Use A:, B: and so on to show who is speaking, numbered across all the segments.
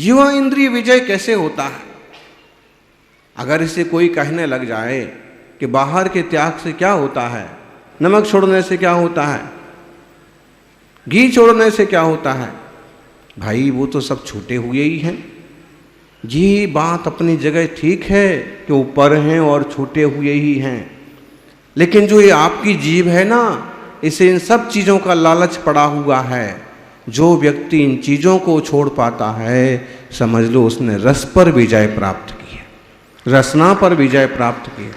A: जीवा इंद्रिय विजय कैसे होता है? अगर इसे कोई कहने लग जाए कि बाहर के त्याग से क्या होता है, नमक छोड़ने से क्या होता है, घी छोड़ने से क्या होता है, भाई वो तो सब छूटे हुए ही हैं। ये बात अपनी जगह ठीक है कि ऊपर हैं और छूटे हुए ही हैं, लेकिन जो ये आपकी जीभ है ना, इसे इन सब चीज़ों का लालच पड़ा हुआ है। जो व्यक्ति इन चीज़ों को छोड़ पाता है, समझ लो उसने रस पर विजय प्राप्त की है, रसना पर विजय प्राप्त की है।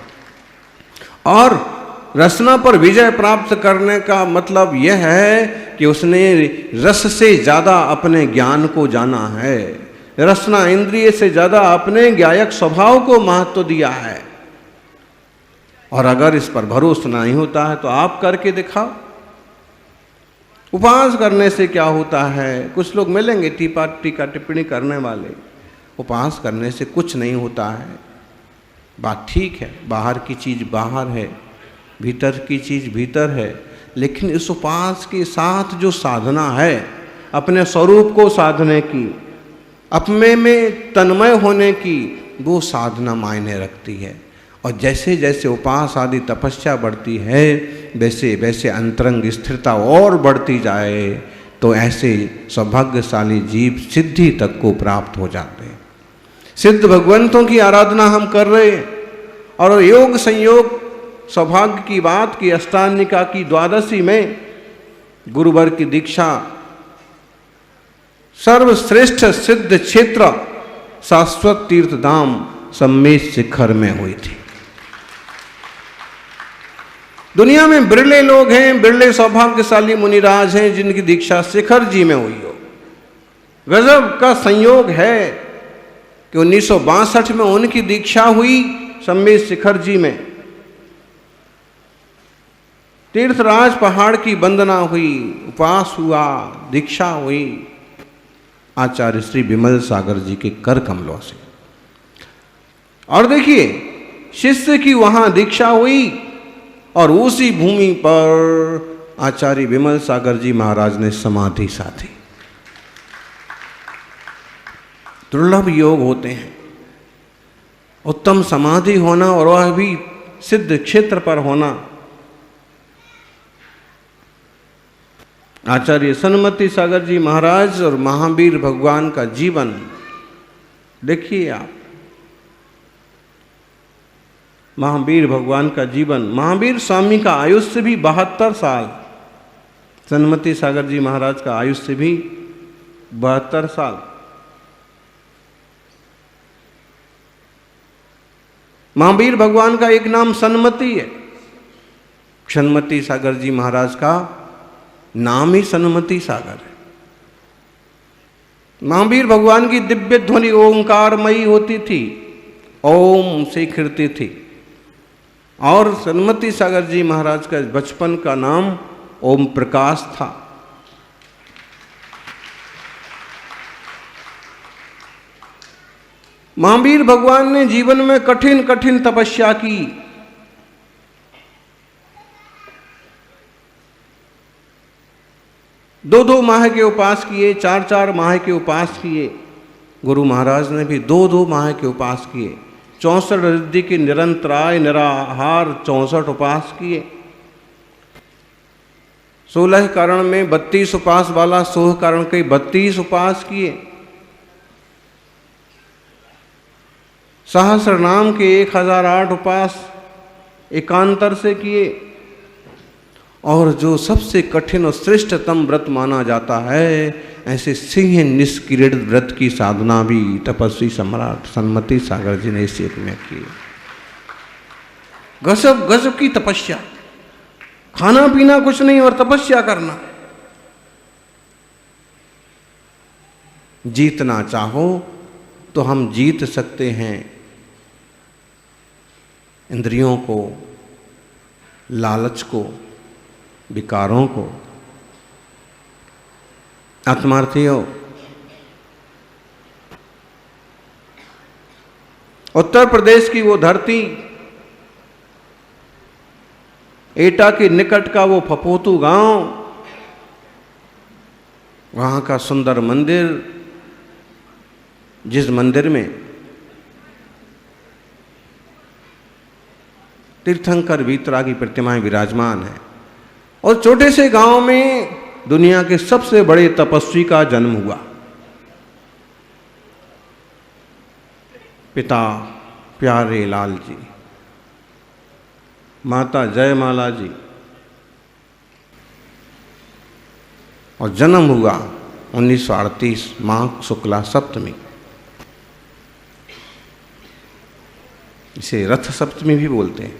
A: और रसना पर विजय प्राप्त करने का मतलब यह है कि उसने रस से ज़्यादा अपने ज्ञान को जाना है, रसना इंद्रिय से ज़्यादा अपने ज्ञायक स्वभाव को महत्व दिया है। और अगर इस पर भरोसा नहीं होता है तो आप करके दिखाओ। उपवास करने से क्या होता है? कुछ लोग मिलेंगे टीका टिप्पणी करने वाले, उपवास करने से कुछ नहीं होता है। बात ठीक है, बाहर की चीज़ बाहर है, भीतर की चीज़ भीतर है, लेकिन इस उपवास के साथ जो साधना है अपने स्वरूप को साधने की, अपने में तन्मय होने की, वो साधना मायने रखती है। और जैसे जैसे उपवास आदि तपस्या बढ़ती है, वैसे वैसे अंतरंग स्थिरता और बढ़ती जाए, तो ऐसे सौभाग्यशाली जीव सिद्धि तक को प्राप्त हो जाते हैं। सिद्ध भगवंतों की आराधना हम कर रहे हैं, और योग संयोग सौभाग्य की बात की अष्टांगिका की द्वादशी में गुरुवर की दीक्षा सर्वश्रेष्ठ सिद्ध क्षेत्र शाश्वत तीर्थ धाम सम्मेद शिखर में हुई थी। दुनिया में बिरले लोग हैं, बिरले सौभाग्यशाली मुनिराज हैं जिनकी दीक्षा शिखर जी में हुई हो। गजब का संयोग है कि 1962 में उनकी दीक्षा हुई सम्मेद शिखर जी में। तीर्थराज पहाड़ की वंदना हुई, उपवास हुआ, दीक्षा हुई आचार्य श्री विमल सागर जी के कर कमलों से। और देखिए, शिष्य की वहां दीक्षा हुई और उसी भूमि पर आचार्य विमल सागर जी महाराज ने समाधि साधी। दुर्लभ योग होते हैं, उत्तम समाधि होना और वह भी सिद्ध क्षेत्र पर होना। आचार्य सन्मति सागर जी महाराज और महावीर भगवान का जीवन देखिए आप। महावीर भगवान का जीवन, महावीर स्वामी का आयुष्य भी 72 साल, सन्मति सागर जी महाराज का आयुष्य भी 72 साल। महावीर भगवान का एक नाम सन्मति है, सन्मति सागर जी महाराज का नाम ही सन्मति सागर है। महावीर भगवान की दिव्य ध्वनि ओंकारमयी होती थी, ओम से खिड़ती थी। और सन्मति सागर जी महाराज का बचपन का नाम ओम प्रकाश था। महावीर भगवान ने जीवन में कठिन कठिन तपस्या की। दो माह के उपवास किए, 4 माह के उपवास किए। गुरु महाराज ने भी 2 माह के उपवास किए। 64 रिद्धि के निरंतराय निराहार 64 उपवास किए। 16 कारण में 32 उपवास वाला 16 कारण के 32 उपवास किए। सहस्र नाम के 1008 उपवास एकांतर से किए। और जो सबसे कठिन और श्रेष्ठतम व्रत माना जाता है, ऐसे सिंह निष्क्रीड व्रत की साधना भी तपस्वी सम्राट सन्मति सागर जी ने इस एक में की। गजब गजब की तपस्या, खाना पीना कुछ नहीं और तपस्या करना। जीतना चाहो तो हम जीत सकते हैं इंद्रियों को, लालच को, विकारों को। आत्मार्थियों, उत्तर प्रदेश की वो धरती, एटा के निकट का वो फपोतू गांव, वहां का सुंदर मंदिर, जिस मंदिर में तीर्थंकर वीतरागी प्रतिमाएं विराजमान है, और छोटे से गांव में दुनिया के सबसे बड़े तपस्वी का जन्म हुआ। पिता प्यारे लाल जी, माता जयमाला जी, और जन्म हुआ 1938 माघ शुक्ला सप्तमी। इसे रथ सप्तमी भी बोलते हैं,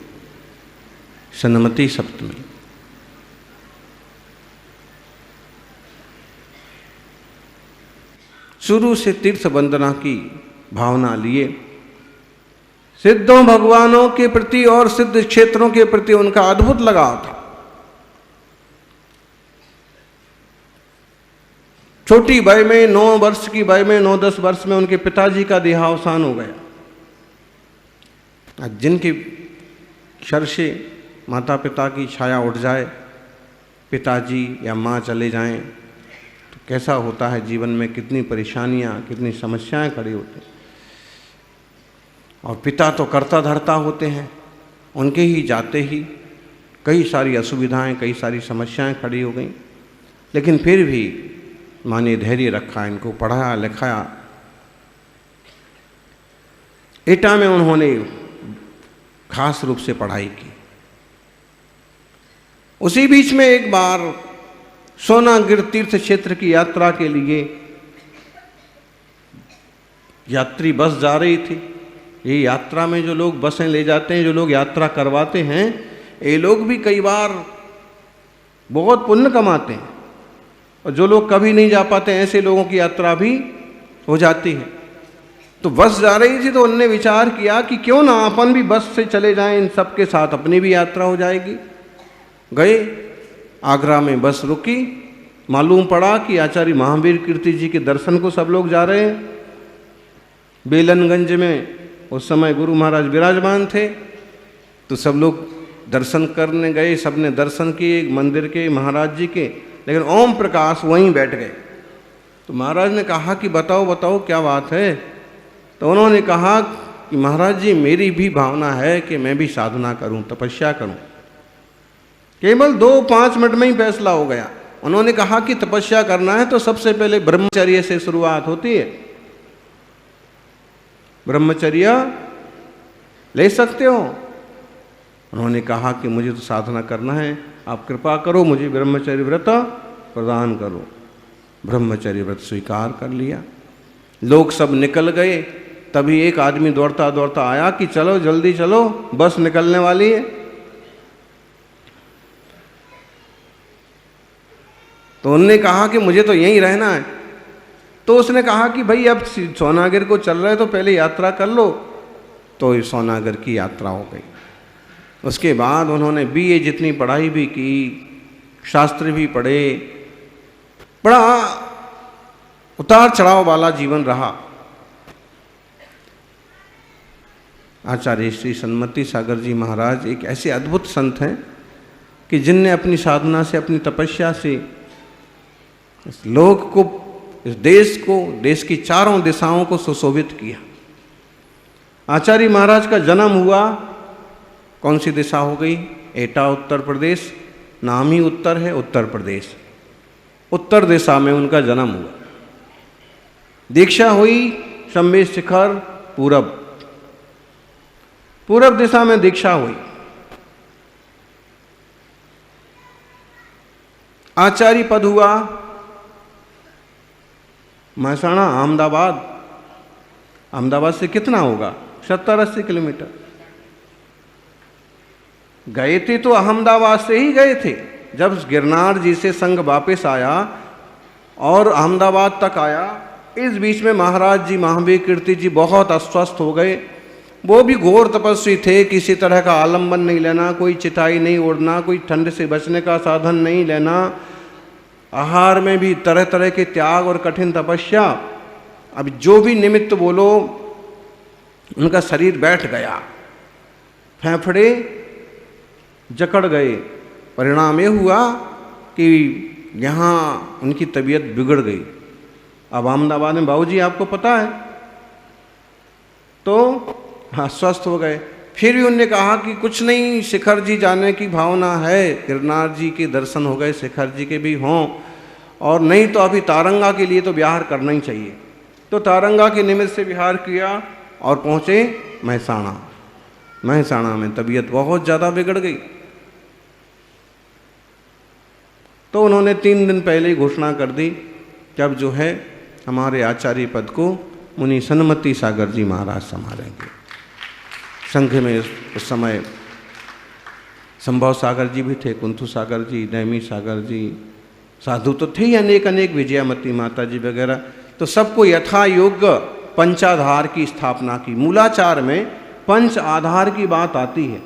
A: सन्मति सप्तमी। शुरू से तीर्थ वंदना की भावना लिए सिद्धों भगवानों के प्रति और सिद्ध क्षेत्रों के प्रति उनका अद्भुत लगाव था। छोटी वय में 9 वर्ष की वय में 9-10 वर्ष में उनके पिताजी का देहावसान हो गया। जिनके शर से माता पिता की छाया उठ जाए, पिताजी या माँ चले जाएं, तो कैसा होता है जीवन में, कितनी परेशानियाँ, कितनी समस्याएं खड़ी होती हैं। और पिता तो कर्ता धर्ता होते हैं, उनके ही जाते ही कई सारी असुविधाएं, कई सारी समस्याएं खड़ी हो गई। लेकिन फिर भी माँ ने धैर्य रखा, इनको पढ़ाया लिखाया। एटा में उन्होंने खास रूप से पढ़ाई की। उसी बीच में एक बार सोनागिर तीर्थ क्षेत्र की यात्रा के लिए यात्री बस जा रही थी। ये यात्रा में जो लोग बसें ले जाते हैं, जो लोग यात्रा करवाते हैं, ये लोग भी कई बार बहुत पुण्य कमाते हैं, और जो लोग कभी नहीं जा पाते ऐसे लोगों की यात्रा भी हो जाती है। तो बस जा रही थी तो उनने विचार किया कि क्यों ना अपन भी बस से चले जाएं, इन सब के साथ अपनी भी यात्रा हो जाएगी। गए, आगरा में बस रुकी, मालूम पड़ा कि आचार्य महावीर कीर्ति जी के दर्शन को सब लोग जा रहे हैं। बेलनगंज में उस समय गुरु महाराज विराजमान थे, तो सब लोग दर्शन करने गए। सबने दर्शन किए मंदिर के, महाराज जी के, लेकिन ओम प्रकाश वहीं बैठ गए। तो महाराज ने कहा कि बताओ बताओ क्या बात है। तो उन्होंने कहा कि महाराज जी, मेरी भी भावना है कि मैं भी साधना करूं, तपस्या करूं। केवल 2-5 मिनट में ही फैसला हो गया। उन्होंने कहा कि तपस्या करना है तो सबसे पहले ब्रह्मचर्य से शुरुआत होती है। ब्रह्मचर्य ले सकते हो? उन्होंने कहा कि मुझे तो साधना करना है, आप कृपा करो, मुझे ब्रह्मचर्य व्रत प्रदान करो। ब्रह्मचर्य व्रत स्वीकार कर लिया। लोग सब निकल गए, तभी एक आदमी दौड़ता दौड़ता आया कि चलो जल्दी चलो, बस निकलने वाली है। तो उनने कहा कि मुझे तो यहीं रहना है। तो उसने कहा कि भाई अब सोनागिर को चल रहे तो पहले यात्रा कर लो। तो सोनागिर की यात्रा हो गई। उसके बाद उन्होंने बीए जितनी पढ़ाई भी की, शास्त्र भी पढ़े, बड़ा उतार चढ़ाव वाला जीवन रहा। आचार्य श्री सन्मति सागर जी महाराज एक ऐसे अद्भुत संत हैं कि जिनने अपनी साधना से, अपनी तपस्या से इस लोक को, इस देश को, देश की चारों दिशाओं को सुशोभित किया। आचार्य महाराज का जन्म हुआ, कौन सी दिशा हो गई? एटा उत्तर प्रदेश, नाम ही उत्तर है, उत्तर प्रदेश। उत्तर दिशा में उनका जन्म हुआ। दीक्षा हुई शंभे शिखर पूरब, पूरब दिशा में दीक्षा हुई। आचार्य पद हुआ महसाणा, अहमदाबाद। अहमदाबाद से कितना होगा? 70-80 किलोमीटर। गए थे तो अहमदाबाद से ही गए थे। जब गिरनार जी से संघ वापस आया और अहमदाबाद तक आया, इस बीच में महाराज जी महावीर कीर्ति जी बहुत अस्वस्थ हो गए। वो भी घोर तपस्वी थे, किसी तरह का आलंबन नहीं लेना, कोई चिताई नहीं ओढ़ना, कोई ठंड से बचने का साधन नहीं लेना, आहार में भी तरह तरह के त्याग और कठिन तपस्या। अब जो भी निमित्त बोलो, उनका शरीर बैठ गया, फेफड़े जकड़ गए। परिणाम ये हुआ कि यहाँ उनकी तबीयत बिगड़ गई। अब अहमदाबाद में बाबूजी आपको पता है तो हाँ स्वस्थ हो गए। फिर भी उनने कहा कि कुछ नहीं, शिखर जी जाने की भावना है, गिरनार जी के दर्शन हो गए, शिखर जी के भी हों, और नहीं तो अभी तारंगा के लिए तो विहार करना ही चाहिए। तो तारंगा के निमित्त से विहार किया और पहुँचे महसाणा। महसाणा में तबीयत बहुत ज़्यादा बिगड़ गई। तो उन्होंने 3 दिन पहले ही घोषणा कर दी कि अब जो है हमारे आचार्य पद को मुनि सन्मति सागर जी महाराज संभालेंगे। संघ में उस समय संभव सागर जी भी थे, कुंथु सागर जी, नैमी सागर जी, साधु तो थे ही अनेक अनेक, विजयामती माता जी वगैरह। तो सबको यथा योग्य पंचाधार की स्थापना की। मूलाचार में पंच आधार की बात आती है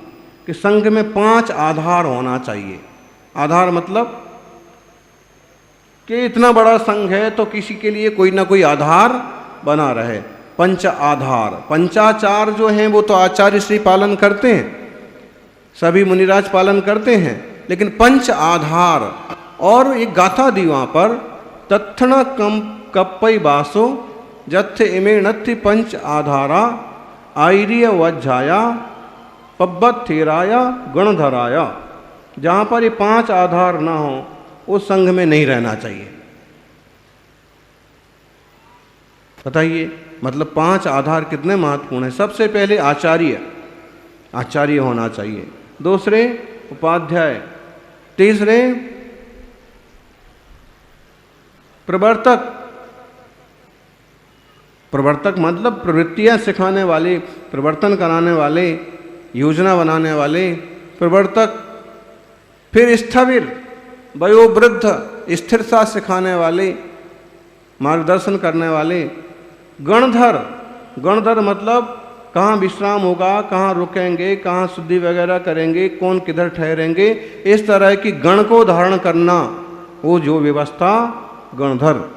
A: कि संघ में 5 आधार होना चाहिए। आधार मतलब कि इतना बड़ा संघ है तो किसी के लिए कोई ना कोई आधार बना रहे। पंच आधार, पंचाचार जो हैं वो तो आचार्य श्री पालन करते हैं, सभी मुनिराज पालन करते हैं, लेकिन पंच आधार। और एक गाथा दी वहाँ पर, तत्थण कम कप्पई बासो जत्थ इमे नत्थि पंच आधारा आईरिय वज्जाया पब्बत थेराया गणधराया। जहाँ पर ये 5 आधार ना हो उस संघ में नहीं रहना चाहिए। बताइए, मतलब 5 आधार कितने महत्वपूर्ण है। सबसे पहले आचार्य, आचार्य होना चाहिए। दूसरे उपाध्याय, तीसरे प्रवर्तक। प्रवर्तक मतलब प्रवृत्तियां सिखाने वाले, प्रवर्तन कराने वाले, योजना बनाने वाले प्रवर्तक। फिर स्थविर, वयोवृद्ध, स्थिरता सिखाने वाले, मार्गदर्शन करने वाले। गणधर, गणधर मतलब कहाँ विश्राम होगा, कहाँ रुकेंगे, कहाँ शुद्धि वगैरह करेंगे, कौन किधर ठहरेंगे, इस तरह की गण को धारण करना, वो जो व्यवस्था, गणधर।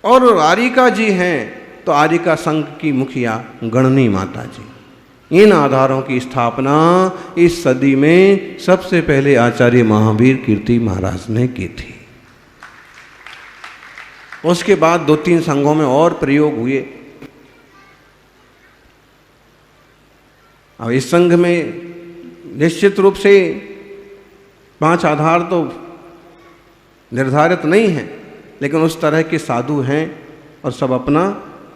A: और आरिका जी हैं तो आरिका संघ की मुखिया गणनी माता जी। इन आधारों की स्थापना इस सदी में सबसे पहले आचार्य महावीर कीर्ति महाराज ने की थी। उसके बाद 2-3 संघों में और प्रयोग हुए। अब इस संघ में निश्चित रूप से 5 आधार तो निर्धारित नहीं हैं, लेकिन उस तरह के साधु हैं और सब अपना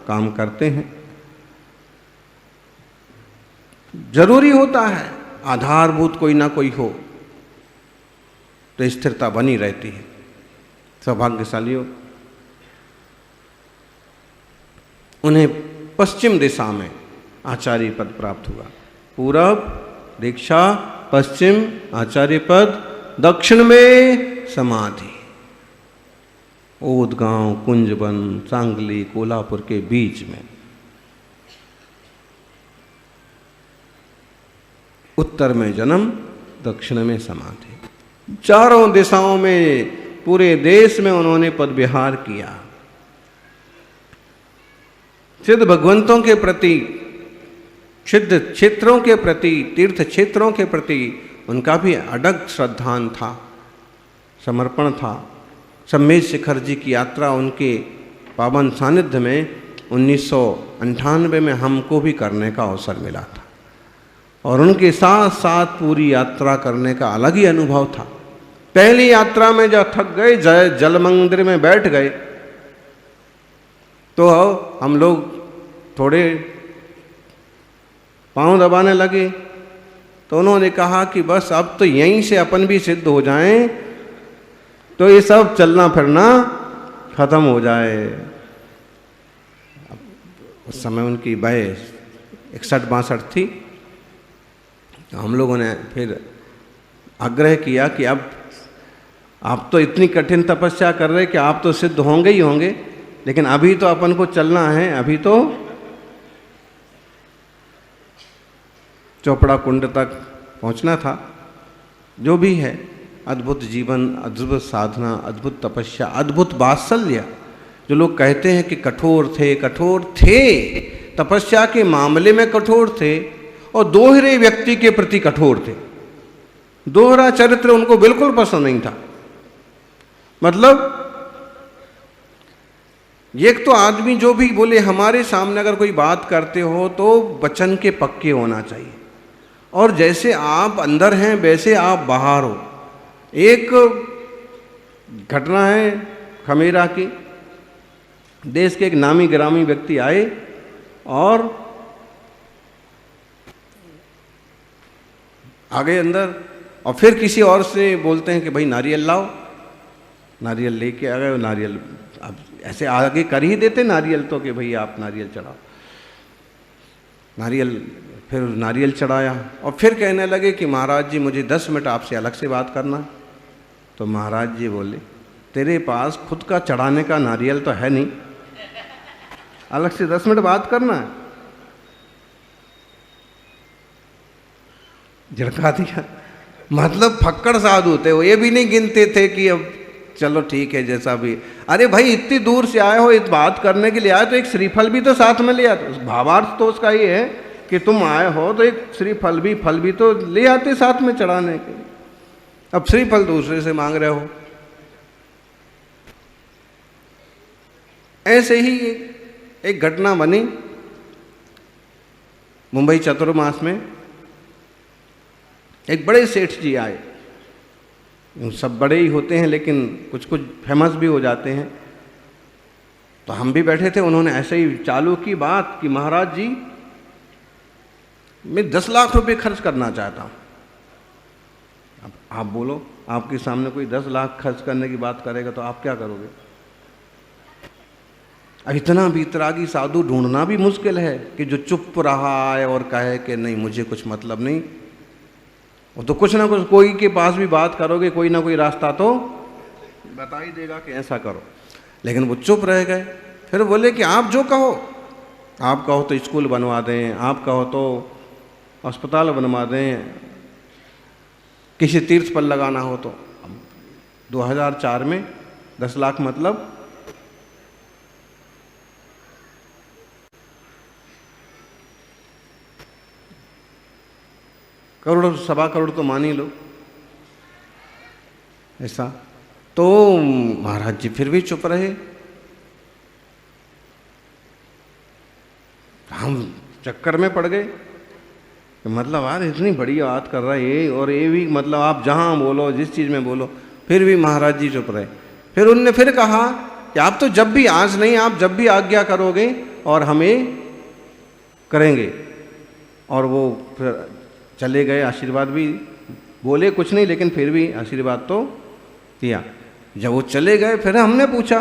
A: काम करते हैं। जरूरी होता है आधारभूत कोई ना कोई हो तो स्थिरता बनी रहती है। सौभाग्यशाली हो। उन्हें पश्चिम दिशा में आचार्य पद प्राप्त हुआ। पूरब दीक्षा, पश्चिम आचार्य पद, दक्षिण में समाधि। ओदगांव, कुंजबन, सांगली, कोल्हापुर के बीच में। उत्तर में जन्म, दक्षिण में समाधि। चारों दिशाओं में, पूरे देश में उन्होंने पद विहार किया। सिद्ध भगवंतों के प्रति, सिद्ध क्षेत्रों के प्रति, तीर्थ क्षेत्रों के प्रति उनका भी अडग श्रद्धान था, समर्पण था। सम्मेद शिखर जी की यात्रा उनके पावन सानिध्य में 1998 में हमको भी करने का अवसर मिला था, और उनके साथ साथ पूरी यात्रा करने का अलग ही अनुभव था। पहली यात्रा में जब थक गए, जल मंदिर में बैठ गए, तो हम लोग थोड़े पांव दबाने लगे। तो उन्होंने कहा कि बस अब तो यहीं से अपन भी सिद्ध हो जाएं, तो ये सब चलना फिरना खत्म हो जाए। उस समय उनकी वयस 61-62 थी। तो हम लोगों ने फिर आग्रह किया कि अब आप तो इतनी कठिन तपस्या कर रहे कि आप तो सिद्ध होंगे ही होंगे, लेकिन अभी तो अपन को चलना है, अभी तो चौपड़ा कुंड तक पहुंचना था। जो भी है, अद्भुत जीवन, अद्भुत साधना, अद्भुत तपस्या, अद्भुत वात्सल्य। जो लोग कहते हैं कि कठोर थे, कठोर थे, तपस्या के मामले में कठोर थे और दोहरे व्यक्ति के प्रति कठोर थे। दोहरा चरित्र उनको बिल्कुल पसंद नहीं था। मतलब एक तो आदमी जो भी बोले, हमारे सामने अगर कोई बात करते हो तो वचन के पक्के होना चाहिए, और जैसे आप अंदर हैं वैसे आप बाहर हो। एक घटना है खमेरा की, देश के एक नामी ग्रामी व्यक्ति आए और आ गए अंदर, और फिर किसी और से बोलते हैं कि भाई नारियल लाओ। नारियल लेके आ गए, नारियल अब ऐसे आगे कर ही देते नारियल तो कि भाई आप नारियल चढ़ाओ। नारियल, फिर नारियल चढ़ाया और फिर कहने लगे कि महाराज जी मुझे 10 मिनट आपसे अलग से बात करना। तो महाराज जी बोले, तेरे पास खुद का चढ़ाने का नारियल तो है नहीं, अलग से 10 मिनट बात करना है। झड़का दिया। मतलब फक्कड़ साधु थे वो, ये भी नहीं गिनते थे कि अब चलो ठीक है जैसा भी। अरे भाई इतनी दूर से आए हो, इस बात करने के लिए आए तो एक श्रीफल भी तो साथ में ले आते। भावार्थ तो उसका ये है कि तुम आए हो तो एक श्रीफल भी, फल भी तो ले आते साथ में चढ़ाने के। अब श्रीफल दूसरे से मांग रहे हो। ऐसे ही एक घटना बनी मुंबई चतुर्मास में। एक बड़े सेठ जी आए, सब बड़े ही होते हैं लेकिन कुछ कुछ फेमस भी हो जाते हैं। तो हम भी बैठे थे, उन्होंने ऐसे ही चालू की बात कि महाराज जी मैं 10 लाख रुपए खर्च करना चाहता हूँ। अब आप बोलो, आपके सामने कोई 10 लाख खर्च करने की बात करेगा तो आप क्या करोगे? अब इतना बीतरागी साधु ढूंढना भी मुश्किल है कि जो चुप रहा है और कहे कि नहीं मुझे कुछ मतलब नहीं। वो तो कुछ ना कुछ, कोई के पास भी बात करोगे कोई ना कोई रास्ता तो बता ही देगा कि ऐसा करो। लेकिन वो चुप रह गए। फिर बोले कि आप जो कहो, आप कहो तो स्कूल बनवा दें, आप कहो तो अस्पताल बनवा दें, किसी तीर्थ पर लगाना हो तो। 2004 में 10 लाख मतलब करोड़, 1.25 करोड़ तो मान ही लो ऐसा। तो महाराज जी फिर भी चुप रहे। हम चक्कर में पड़ गए कि मतलब यार इतनी बड़ी बात कर रहा है ये, और ये भी मतलब आप जहाँ बोलो जिस चीज़ में बोलो। फिर भी महाराज जी चुप रहे। फिर उनने फिर कहा कि आप तो जब भी, आज नहीं आप जब भी आज्ञा करोगे और हमें करेंगे। और वो फिर चले गए, आशीर्वाद भी बोले कुछ नहीं लेकिन फिर भी आशीर्वाद तो दिया। जब वो चले गए फिर हमने पूछा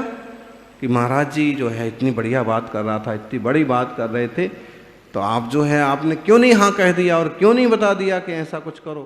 A: कि महाराज जी जो है इतनी बढ़िया बात कर रहा था, इतनी बड़ी बात कर रहे थे, तो आप जो है आपने क्यों नहीं हाँ कह दिया और क्यों नहीं बता दिया कि ऐसा कुछ करो।